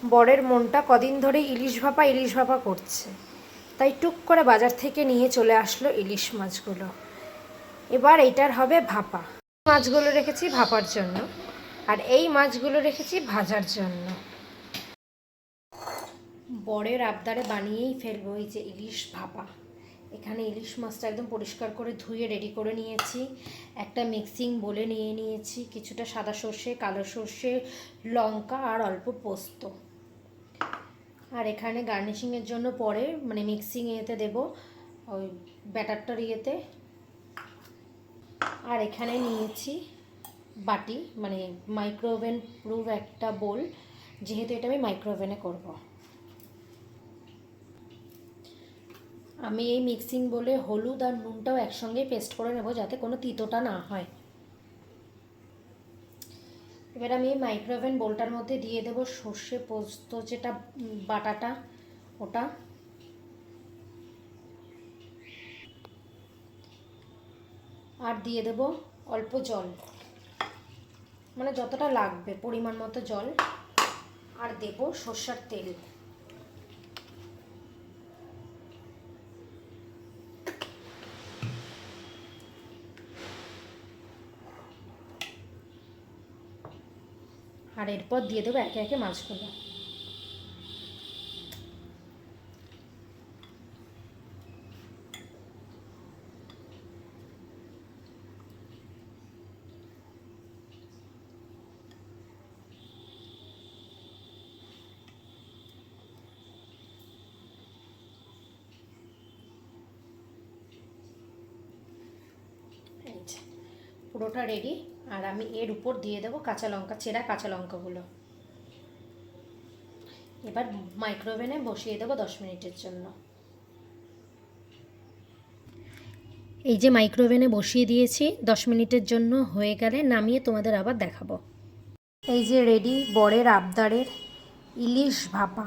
বরের মনটা কদিন ধরে ইলিশ ভাপা করছে, তাই টুক করে বাজার থেকে নিয়ে চলে আসলো ইলিশ মাছগুলো। এবার এটার হবে ভাপা। মাছগুলো রেখেছি ভাপার জন্য, আর এই মাছগুলো রেখেছি ভাজার জন্য। বরের আবদারে বানিয়েই ফেলবো এই যে ইলিশ ভাপা। এখানে ইলিশ মাছটা একদম পরিষ্কার করে ধুয়ে রেডি করে নিয়েছি। একটা মিক্সিং বলে নিয়েছি কিছুটা সাদা সর্ষে, কালো সর্ষে, লঙ্কা আর অল্প পোস্ত। আর এখানে গার্নিশিংয়ের জন্য পরে মানে মিক্সিং ইয়েতে দেবো, ওই ব্যাটারটার ইয়েতে। আর এখানে নিয়েছি বাটি, মানে মাইক্রোওভেন প্রুফ একটা বোল, যেহেতু এটা আমি মাইক্রোওভেনে করব। আমি এই মিক্সিং বলে হলুদ আর নুনটাও একসঙ্গে পেস্ট করে নেব, যাতে কোনো তিতোটা না হয়। এবার আমি এই মাইক্রোওভেন বোলটার মধ্যে দিয়ে দেব সর্ষে পোস্ত যেটা বাটাটা, ওটা। আর দিয়ে দেব অল্প জল, মানে যতটা লাগবে পরিমাণ মতো জল। আর দেব সর্ষের তেল। আর এরপর দিয়ে দেবো একে একে মাছগুলো। পুরোটা রেডি। আর আমি এর উপর দিয়ে দেবো কাঁচা লঙ্কা, চেরা কাঁচা লঙ্কাগুলো। এবার মাইক্রোওভেনে বসিয়ে দেবো 10 মিনিটের জন্য। এই যে মাইক্রোওভেনে বসিয়ে দিয়েছি 10 মিনিটের জন্য, হয়ে গেলে নামিয়ে তোমাদের আবার দেখাবো। এই যে রেডি বরের আবদারের ইলিশ ভাপা।